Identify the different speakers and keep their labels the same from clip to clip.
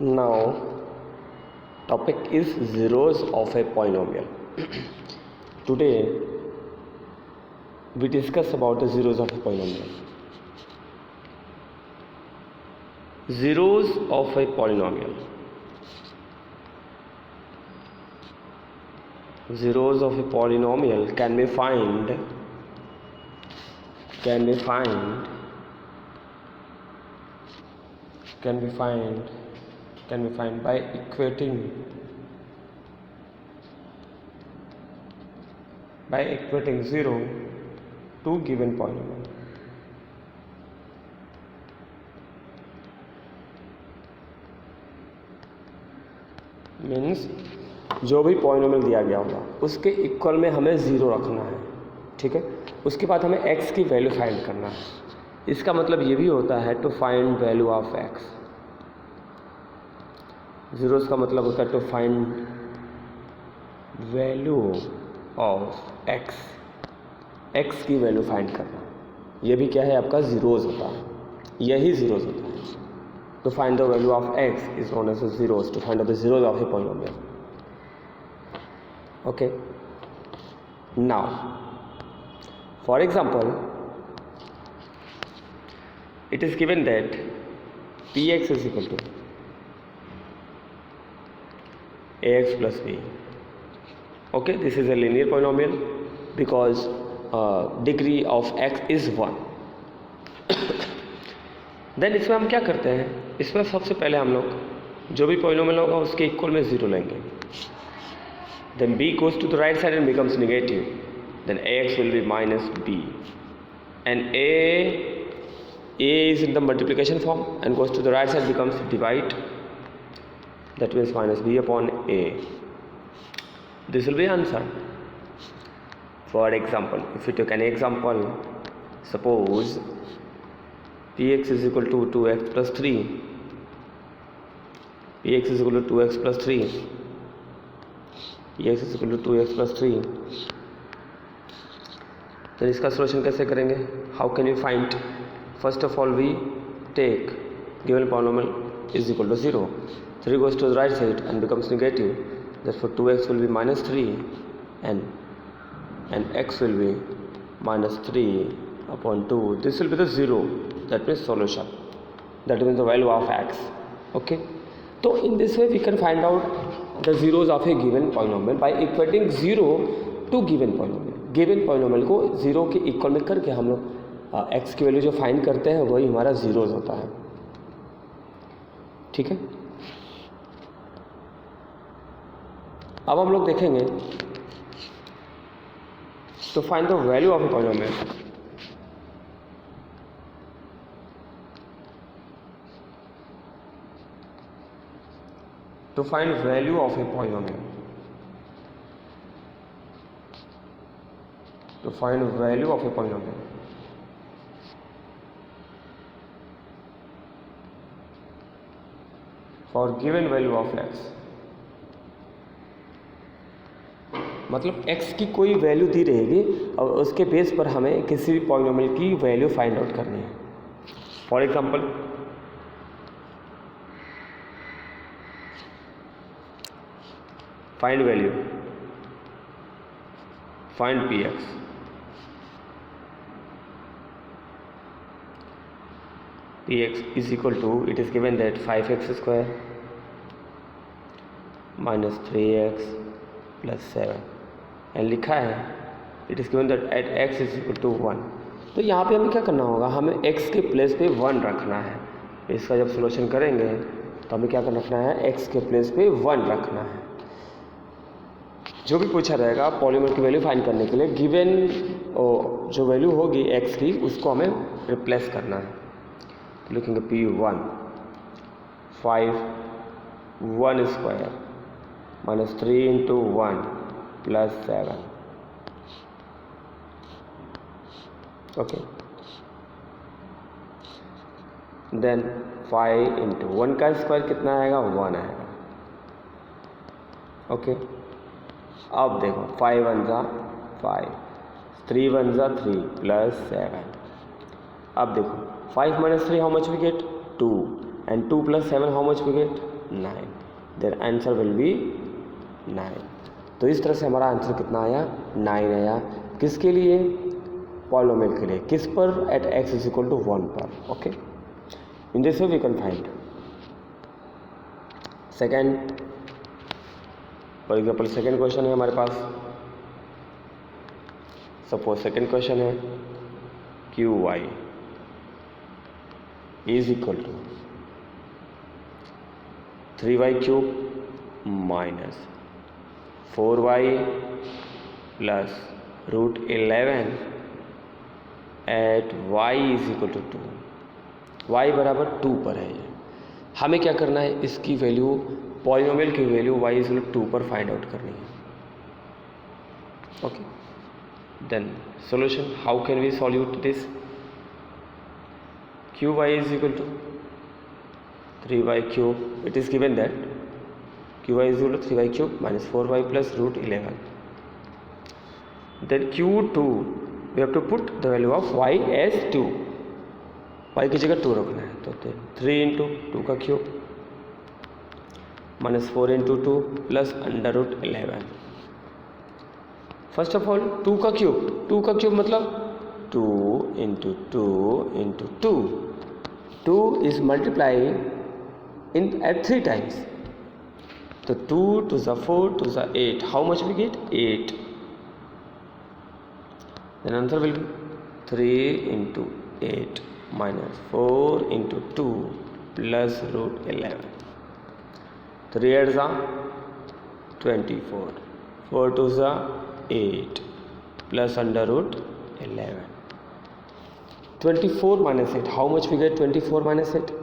Speaker 1: Now, topic is zeros of a polynomial. Today, we discuss about the zeros of a polynomial. Zeros of a polynomial. Zeros of a polynomial can be found by equating 0 to given polynomial. Means जो भी polynomial दिया गया होगा उसके equal में हमें 0 रखना है, ठीक है। उसके बाद हमें x की वैल्यू फाइंड करना है। इसका मतलब ये भी होता है to find value of x। Zeros का मतलब होता है to find value of x की वैल्यू फाइंड करना। ये भी क्या है, आपका जीरोस होता है, यही जीरोस होता है। To find the value of x is known as the zeros, to find out the zeros of a polynomial. Okay. Now, for example, it is given that px is equal to ax plus b. Okay, this is a linear polynomial because degree of x is 1. Then इसमें हम क्या करते हैं, इसमें सबसे पहले हम लोग जो भी पॉलिनोमियल होगा उसके इक्वल में 0 लेंगे। Then b goes to the right side and becomes negative, then ax will be minus b and a is in the multiplication form and goes to the right side becomes divide, that means minus b upon a. This will be answer. For example, if you take an example, suppose px is equal to 2x plus 3. px is equal to 2x plus 3. px is equal to 2x plus 3. तो इसका solution कैसे करेंगे? How can you find? First of all we take given polynomial is equal to 0. 3 goes to the right side and becomes negative. Therefore 2x will be minus 3 and x will be minus 3 upon 2. This will be the 0. That means solution. That means the value of x. Okay. So in this way we can find out the zeros of a given polynomial by equating 0 to given polynomial. Given polynomial को 0 के equal में करके हम लोग x की value जो find करते हैं वही हमारा zeros होता है, ठीक है। अब हम लोग देखेंगे to find the value of a polynomial. To find value of a polynomial. To find value of a polynomial. For given value of x. मतलब x की कोई वैल्यू दी रहेगी और उसके बेस पर हमें किसी भी पॉलिनोमियल की वैल्यू फाइंड आउट करनी है। For example, find value, find px. px is equal to, it is given that 5x square minus 3x plus 7 and लिखा है it is given that at x is equal to 1. तो यहाँ पे हमें क्या करना होगा, हमें x के प्लेस पे 1 रखना है। इसका जब सोल्यूशन करेंगे तो हमें क्या रखना है, x के प्लेस पे 1 रखना है। जो भी पूछा रहेगा पॉलिनोमियल की वैल्यू फाइंड करने के लिए गिवन जो वैल्यू होगी x की उसको हमें रिप्लेस करना है। तो लिखेंगे p1 5 1 square minus 3 into 1 plus 7. Okay, then 5 into 1 का स्क्वायर कितना आएगा, 1 आएगा। ओके, अब देखो 5 1 जा 5, 3 1 जा 3 प्लस 7. अब देखो 5 minus 3 how much we get, 2, and 2 plus 7 how much we get, 9, then answer will be 9। तो इस तरह से हमारा आंसर कितना आया, 9 आया। किसके लिए, पॉलिनोमियल के लिए, किस पर, at x is equal to 1 पर। Okay, in this way we can find. Second, for example second question है हमारे पास। सपोज सेकेंड क्वेश्चन है Q Y is equal to 3y cube minus 4y plus root 11 at y is equal to 2। y बराबर 2 पर है ये। हमें क्या करना है, इसकी वैल्यू, पॉलिनोमियल की value y is equal to 2 पर फाइंड आउट करनी है। Okay, then solution, how can we solute this. Q Y is equal to 3y cube, it is given that qy is equal to 3y cube minus 4y plus root 11. Then q2 we have to put the value of y as 2, y की जगह 2 रखना है। तो 3 into 2 का cube minus 4 into 2 plus under root 11। First of all 2 का cube मतलब 2 into 2 into 2, 2 is multiply at 3 times. So 2 to the 4 to the 8, how much we get, 8. Then answer will be 3 into 8 minus 4 into 2 plus root 11. 3 8 are 24, 4 2 are 8 plus under root 11. 24 minus 8, how much we get, 24 minus 8,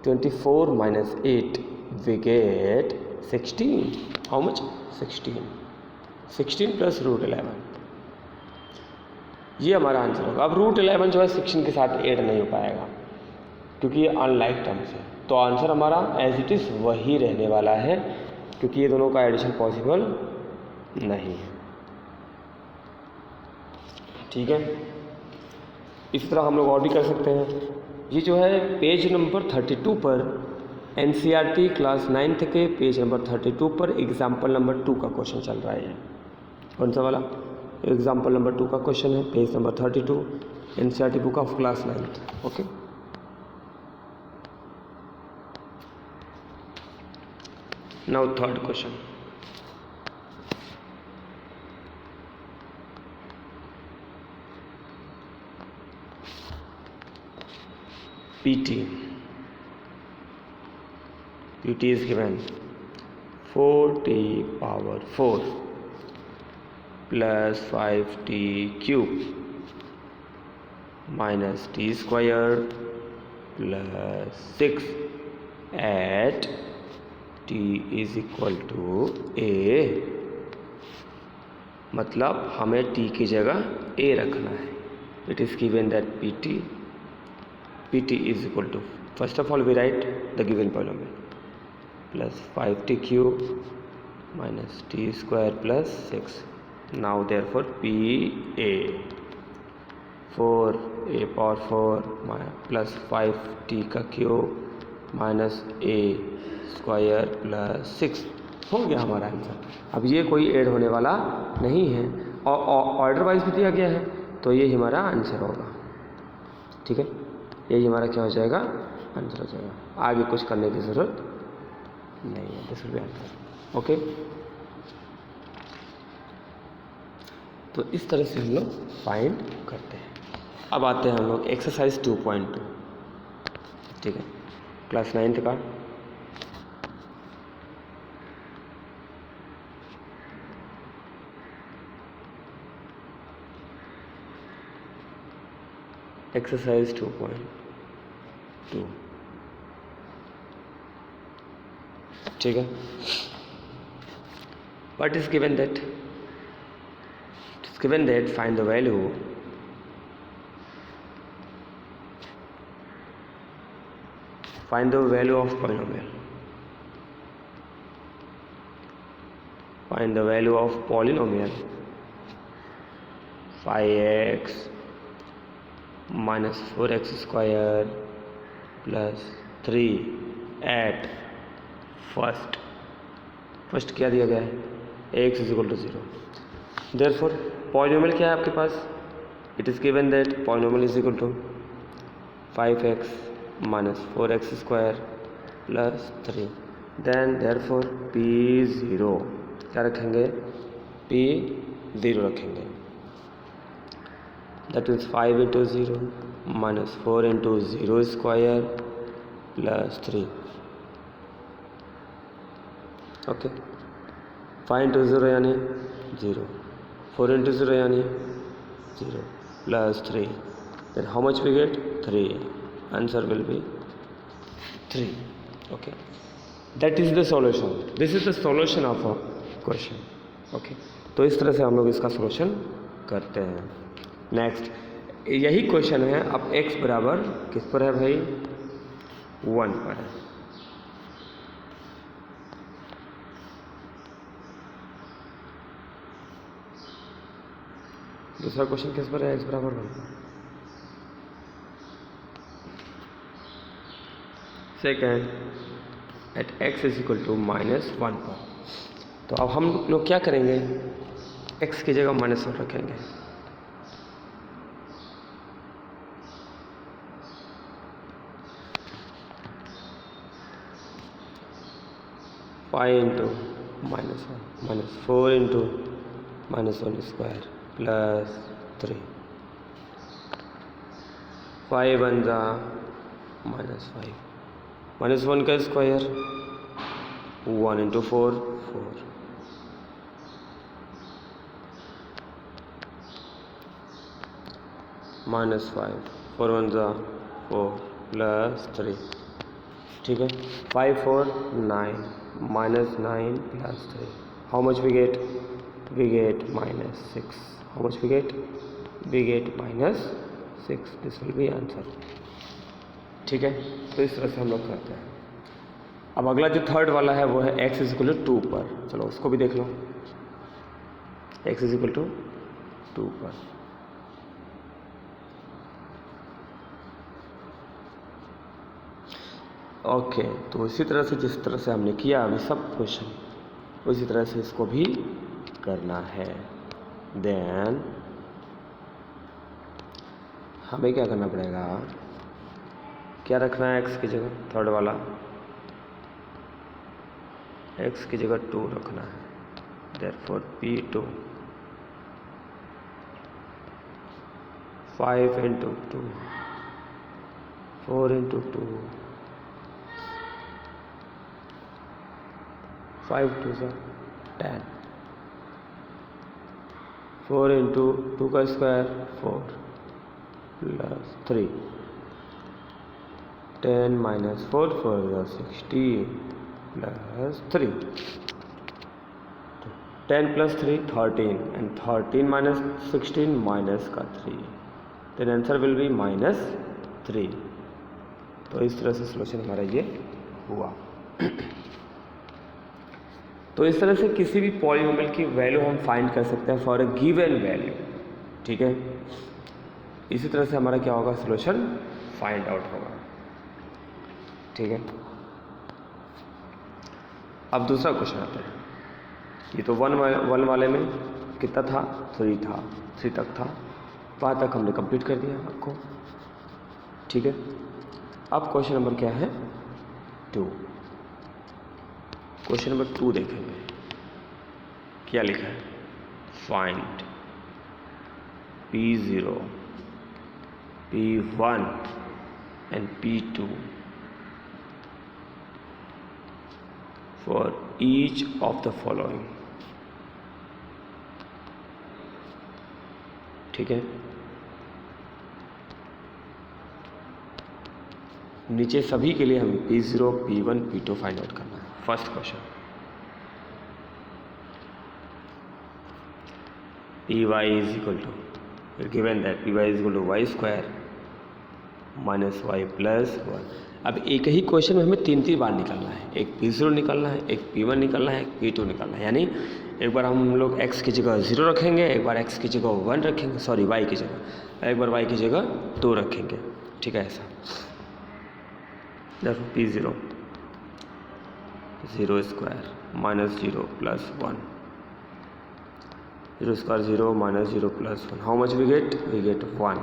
Speaker 1: 24 minus 8 we get 16. How much, 16, 16 plus root 11, ये हमारा answer होगा। अब root 11 जो है 16 के साथ add नहीं हो पाएगा क्योंकि ये अनलाइक टर्म्स है, तो आंसर हमारा एज इट इज़ वही रहने वाला है क्योंकि ये दोनों का एडिशन पॉसिबल नहीं है। ठीक है, इसी तरह हम लोग और भी कर सकते हैं। ये जो है पेज नंबर 32 पर NCERT क्लास 9th के पेज नंबर 32 पर एग्जाम्पल नंबर 2 का क्वेश्चन चल रहा है। कौन सा वाला, एग्जाम्पल नंबर 2 का क्वेश्चन है, page number 32, NCERT book of class 9th। Okay, now third question. PT is given 4t power 4 plus 5t cube minus t square plus 6 at t is equal to a। मतलब हमें t की जगह a रखना है। It is given that PT is equal to, first of all we write the given polynomial, plus 5t cube minus t square plus 6. Now therefore PA 4a power 4 plus 5t का cube minus a square plus 6 हो गया हमारा answer. अब ये कोई add होने वाला नहीं है और ऑर्डर वाइज भी दिया गया है, तो ये हमारा आंसर होगा। ठीक है, यही हमारा क्या हो जाएगा, आंसर हो जाएगा। आगे कुछ करने की ज़रूरत नहीं है, this will be answer. Okay, तो इस तरह से हम लोग फाइंड करते हैं। अब आते हैं हम लोग एक्सरसाइज 2.2। ठीक है, क्लास 9th का एक्सरसाइज 2.2। ठीक है, what is given that, it is given that find the value of polynomial, find the value of polynomial 5x minus 4x square plus 3 at first क्या दिया गया है, x is equal to 0। Therefore polynomial क्या है आपके पास, it is given that polynomial is equal to 5x minus 4x square plus 3। Then therefore p0 क्या रखेंगे, p0 रखेंगे। That is 5 into 0 minus 4 into 0 square plus 3। Okay, 5 into 0 यानी 0, 4 into 0 यानी 0 plus 3। Then how much we gate, 3। Answer will be 3। Okay, that is the solution, this is the solution of a question. Okay, तो इस तरह से हम लोग इसका solution करते हैं। नेक्स्ट यही क्वेश्चन है, अब x बराबर किस पर है भाई, 1 पर है। दूसरा क्वेश्चन किस पर है, x बराबर 1 पर। Second, at x is equal to -1 पर। तो अब हम लोग क्या करेंगे, x की जगह -1 रखेंगे। Five into -1 minus 4 into -1 square plus 3। 5 one जा -5, -1 का स्क्वायर 1 इंटू 4 4, -5 4 वन जा 4 प्लस 3। ठीक है, 5 4 9 -9 plus 3। How much we get, we get -6। How much we get, we get -6। This will be answer. ठीक है, तो इस तरह से हम लोग करते हैं। अब अगला जो थर्ड वाला है वो है x इज इक्वल टू 2 पर। चलो उसको भी देख लो, x इज इक्वल टू 2 पर। ओके, तो इसी तरह से जिस तरह से हमने किया अभी सब क्वेश्चन, उसी तरह से इसको भी करना है। देन हमें क्या करना पड़ेगा, क्या रखना है x की जगह, थर्ड वाला x की जगह 2 रखना है। देयरफॉर p2 5 इंटू 2 4 इंटू 2 5 2 से 10, 4 इंटू 2 का square 4 plus 3, 10 minus 4 4 16 plus 3, 10 plus 3 13 and 13 minus 16 minus का 3, देन आंसर विल बी -3। तो इस तरह से सॉल्यूशन हमारा ये हुआ। तो इस तरह से किसी भी पॉलीनोमियल की वैल्यू हम फाइंड कर सकते हैं फॉर अ गिवन वैल्यू। ठीक है, इसी तरह से हमारा क्या होगा, सॉल्यूशन फाइंड आउट होगा। ठीक है, अब दूसरा क्वेश्चन आता है। ये तो वन वाले में कितना था, 3 था, 3 तक था, वहाँ तक हमने कंप्लीट कर दिया आपको। ठीक है, अब क्वेश्चन नंबर क्या है, 2। क्वेश्चन नंबर 2 देखेंगे, क्या लिखा है, find P0, P1 and P2 for each of the following. ठीक है, नीचे सभी के लिए हमें P0, P1, P2 find out करना है। First question, Py is equal to, given that Py is equal to y square minus y plus 1। अब एक ही क्वेश्चन में हमें 3 बार निकालना है, एक P0 निकालना है, एक P1 निकालना है, एक P2 निकालना है। यानी एक बार हम लोग x की जगह 0 रखेंगे, एक बार x की जगह 1 रखेंगे, सॉरी y की जगह, एक बार y की जगह 2 रखेंगे। ठीक है, ऐसा P0 0 square minus 0 plus 1, 0 square 0 minus 0 plus 1, how much we get 1,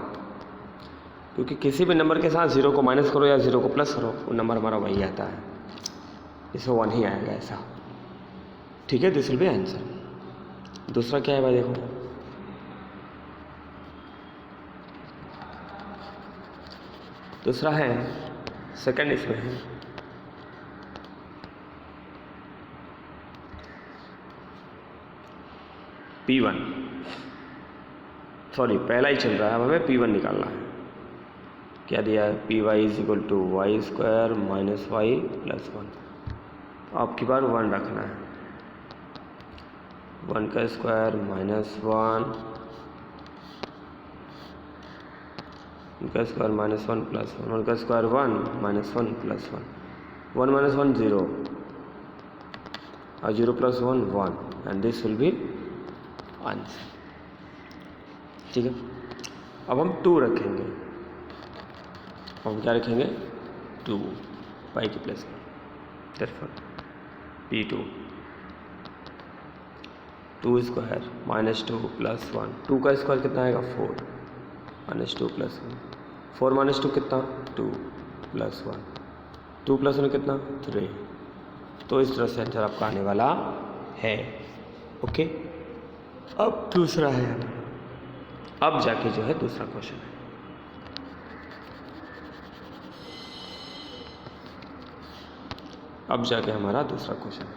Speaker 1: क्योंकि किसी भी नंबर के साथ 0 को माइनस करो या 0 को प्लस करो वो नंबर हमारा वही आता है, इसमें 1 ही आएगा ऐसा। ठीक है, दिस विल बी आंसर। दूसरा क्या है भाई, देखो दूसरा है सेकंड, इसमें है P1, सॉरी पहला ही चल रहा है, अब हमें P1 निकालना है। क्या दिया है, P Y is equal to Y square minus Y plus 1, आपकी बार 1 रखना है, 1 का स्क्वायर माइनस 1, 1 का स्क्वायर माइनस 1 प्लस 1, 1 का स्क्वायर 1 माइनस 1 प्लस 1, 1 माइनस 1 0 और 0 plus 1 1 and this will be answer. ठीक है, अब हम 2 रखेंगे, हम क्या रखेंगे 2 पाई की प्लेस में, therefore P2 2 square minus 2 plus 1, 2 का स्क्वायर कितना आएगा 4 माइनस 2 प्लस 1, 4 माइनस 2 कितना 2 प्लस 1, 2 प्लस 1 कितना 3, तो इस तरह से आंसर आपका आने वाला है। ओके, अब दूसरा है, अब जाके जो है दूसरा क्वेश्चन है, अब जाके हमारा दूसरा क्वेश्चन है।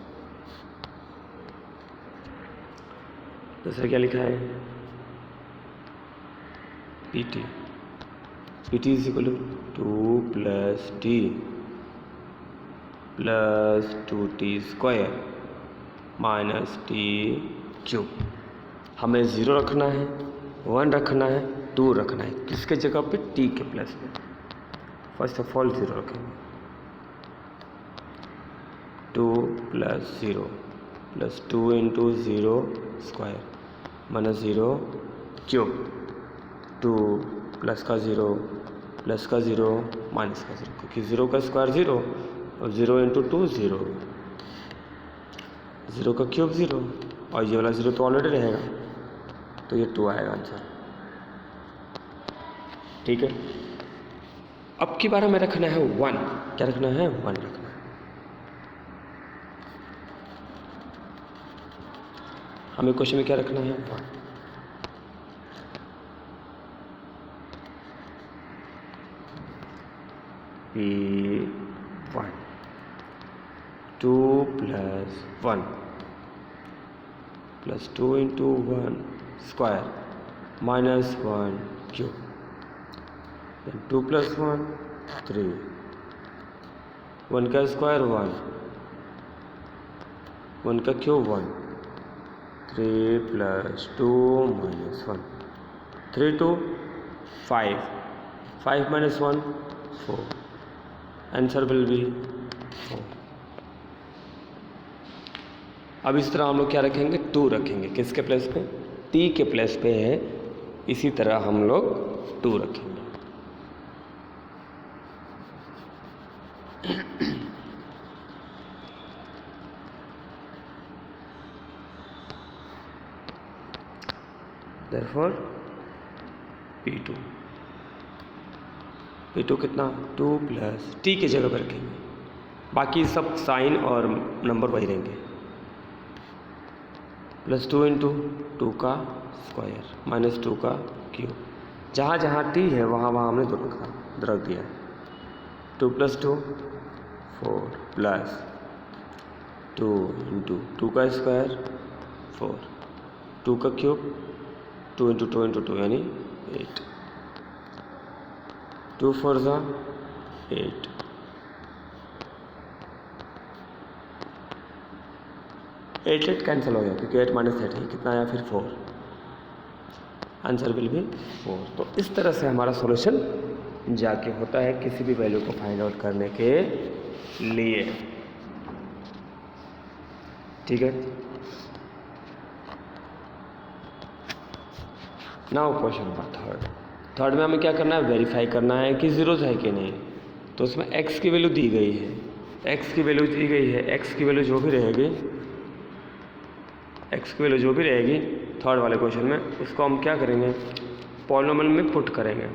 Speaker 1: दूसरा क्या लिखा है, PT is equal to 2 plus T plus 2t square minus T cube. हमें 0 रखना है, 1 रखना है, 2 रखना है, किसके जगह पे t के प्लस में। फर्स्ट ऑफ ऑल 0 रखेंगे, 2 plus 0 plus 2 into 0 square minus 0 cube, 2 plus का 0 प्लस का 0 माइनस का 0, क्योंकि 0 का स्क्वायर 0 और 0 इंटू 2 0, 0 का क्यूब 0 और ये वाला 0 तो ऑलरेडी रहेगा, तो ये 2 आएगा आंसर। ठीक है, अब की बार हमें रखना है 1, क्या रखना है 1 रखना है। हमें क्वेश्चन में क्या रखना है 1, P1 2 plus 1 plus 2 into 1 square minus 1 cube, 2 plus 1 3, 1 का स्क्वायर 1, 1 का cube 1, 3 plus 2 minus 1, 3 2 5, 5 minus 1 4, answer will B 4। अब इस तरह हम लोग क्या रखेंगे 2 रखेंगे, किसके प्लेस पे, t के प्लेस पे है, इसी तरह हम लोग 2 रखेंगे। Therefore P2 कितना 2 प्लस t की जगह पर रखेंगे, बाकी सब साइन और नंबर वही रहेंगे, प्लस 2 इंटू 2 का स्क्वायर माइनस 2 का क्यूब, जहाँ जहाँ t है वहाँ वहाँ हमने 2 रख दिया, 2 प्लस 2 4 प्लस 2 इंटू 2 का स्क्वायर 4, 2 का क्यूब 2 इंटू 2 इंटू 2 यानी 8, 2 4 ज़ा 8, 8 कैंसिल हो गया क्योंकि 8 माइनस 8 है, कितना आया फिर 4, आंसर विल बी 4। तो इस तरह से हमारा सॉल्यूशन जाके होता है किसी भी वैल्यू को फाइंड आउट करने के लिए। ठीक है, नाउ क्वेश्चन नंबर थर्ड में हमें क्या करना है, वेरीफाई करना है कि जीरोज है कि नहीं। तो उसमें x की वैल्यू दी गई है, एक्स की वैल्यू दी गई है, एक्स की वैल्यू जो भी रहेगी, एक्स की वैल्यू जो भी रहेगी थर्ड वाले क्वेश्चन में, उसको हम क्या करेंगे, पॉलिनोमियल में पुट करेंगे।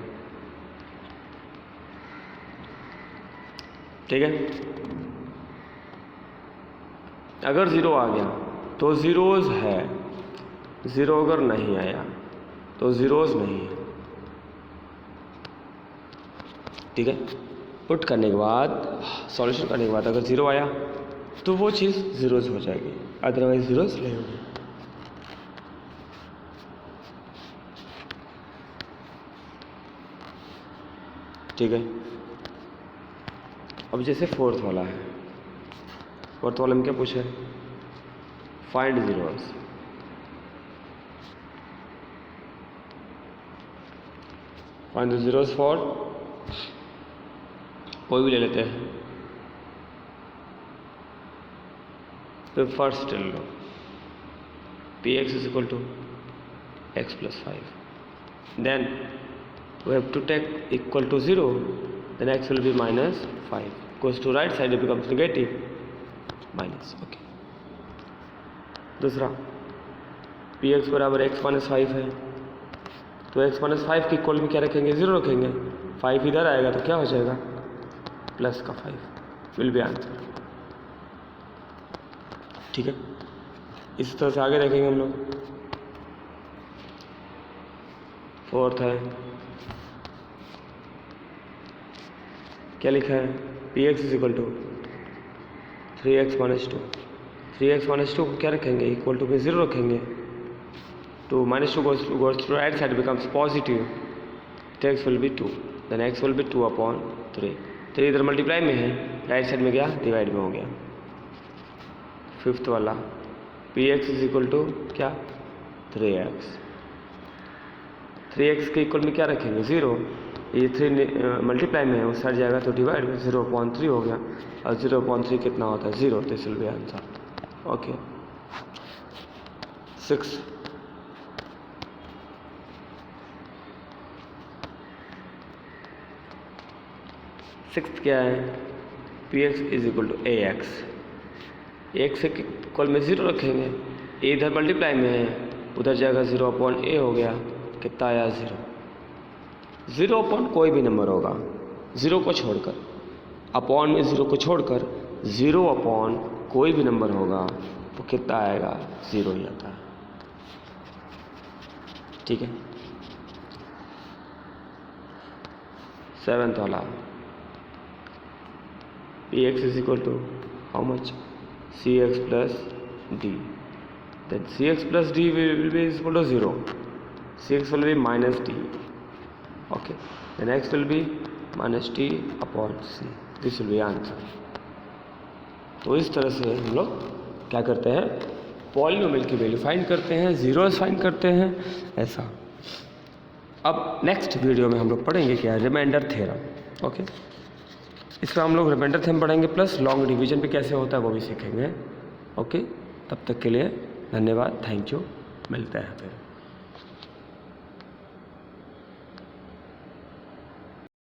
Speaker 1: ठीक है, अगर ज़ीरो आ गया तो ज़ीरोज़ है, ज़ीरो अगर नहीं आया तो ज़ीरोज़ नहीं है। ठीक है, पुट करने के बाद, सॉल्यूशन करने के बाद अगर ज़ीरो आया तो वो चीज़ ज़ीरोज़ हो जाएगी, अदरवाइज ज़ीरोज़ नहीं होगी। ठीक है, अब जैसे फोर्थ वाला है, फोर्थ वाले में क्या पूछा है, find zeros. Find the zeros for, कोई भी ले लेते हैं, तो फर्स्ट ले लो P X is equal to X plus 5, then we have to take equal to 0, then x will be minus 5, goes to right side, it becomes negative minus. Okay, दूसरा P x बराबर x minus 5 है, तो x minus 5 के equal में क्या रखेंगे, 0 रखेंगे, 5 इधर आएगा तो क्या हो जाएगा, प्लस का 5 विल बी आंसर। ठीक है, इस तरह से आगे देखेंगे हम लोग। फोर्थ है, क्या लिखा है, P X is equal to 3x minus 2, 3x minus 2 को क्या रखेंगे, इक्वल टू पे 0 रखेंगे, तो minus 2 goes to right side becomes positive, तो x will be 2, then x will be 2/3, 3 इधर मल्टीप्लाई में है, राइट साइड में गया डिवाइड में हो गया। फिफ्थ वाला P X is equal to क्या, 3x, 3x के इक्वल में क्या रखेंगे, 0, ये 3 मल्टीप्लाई में है, उस साइड जाएगा तो डिवाइड में 0/3 हो गया, और 0/3 कितना होता है, 0, this will be answer. Okay, 6 क्या है, P X is equal to A X, X के इक्वल में 0 रखेंगे, ए इधर मल्टीप्लाई में है, उधर जाएगा 0/a हो गया, कितना आया, 0, 0 कोई भी नंबर होगा, 0 को छोड़कर, अपॉन में 0 को छोड़कर 0 कोई भी नंबर होगा तो कितना आएगा, 0 ही आता है। ठीक है, 7th वाला P X is equal to how much, C X plus D, then C X plus D will be equal to 0, C X will be minus D, okay, the next will be minus t upon c, this will be answer। तो इस तरह से हम लोग क्या करते हैं, polynomial की वैल्यू फाइंड करते हैं, ज़ीरोज़ फाइंड करते हैं, ऐसा। अब नेक्स्ट वीडियो में हम लोग पढ़ेंगे क्या, रिमाइंडर थ्योरम। ओके, इसमें हम लोग रिमाइंडर थ्योरम पढ़ेंगे, प्लस लॉन्ग डिवीजन भी कैसे होता है वो भी सीखेंगे। ओके, तब तक के लिए धन्यवाद, थैंक यू, मिलते हैं फिर।